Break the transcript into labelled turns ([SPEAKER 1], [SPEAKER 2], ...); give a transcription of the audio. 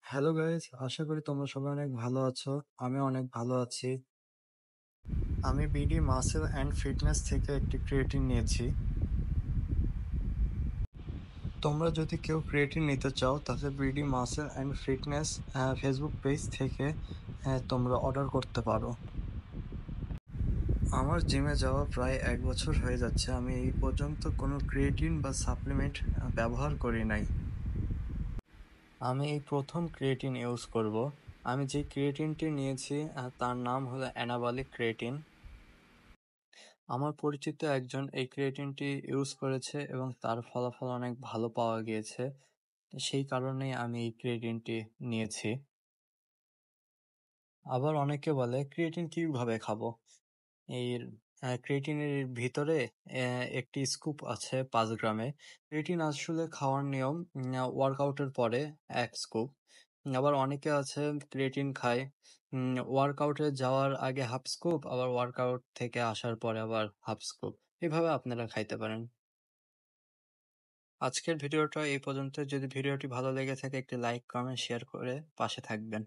[SPEAKER 1] Hello guys, আশা করি তোমরা সবাই অনেক ভালো আছো। আমি অনেক ভালো আছি। আমি বিডি মাসেল অ্যান্ড ফিটনেস থেকে একটি ক্রিয়েটিন নিয়েছি। তোমরা যদি কেউ ক্রিয়েটিন নিতে চাও তাহলে BD muscle and fitness Facebook page থেকে তোমরা অর্ডার করতে পারো। আমার জিমে যাওয়া প্রায় 1 বছর হয়ে যাচ্ছে। আমি এই পর্যন্ত কোনো ক্রিয়েটিন বা সাপ্লিমেন্ট ব্যবহার করি নাই। আমি এই প্রথম ক্রিয়েটিন ইউজ করব। আমি যে ক্রিয়েটিনটি নিয়েছি তার নাম হলো অ্যানাবলিক ক্রিয়েটিন। আমার পরিচিত একজন এই ক্রিয়েটিনটি ইউজ করেছে এবং তার ফলাফল অনেক ভালো পাওয়া গিয়েছে। সেই কারণেই আমি এই ক্রিয়েটিনটি নিয়েছি। আবার অনেকে বলে ক্রিয়েটিন কিভাবে খাবো? এই ক্রিয়েটিনের ভিতরে একটি স্কুপ আছে 5 গ্রামে। ক্রিয়েটিন আসলে খাওয়ার নিয়ম ওয়ার্কআউটের পরে 1 স্কুপ। আবার অনেকে আছে ক্রিয়েটিন খায় ওয়ার্কআউটে যাওয়ার আগে 1/2 স্কুপ, আবার ওয়ার্কআউট থেকে আসার পরে আবার 1/2 স্কুপ। এভাবে আপনারা খাইতে পারেন। আজকের ভিডিওটা এই পর্যন্ত। যদি ভিডিওটি ভালো লেগে থাকে একটি লাইক, কমেন্ট, শেয়ার করে পাশে থাকবেন।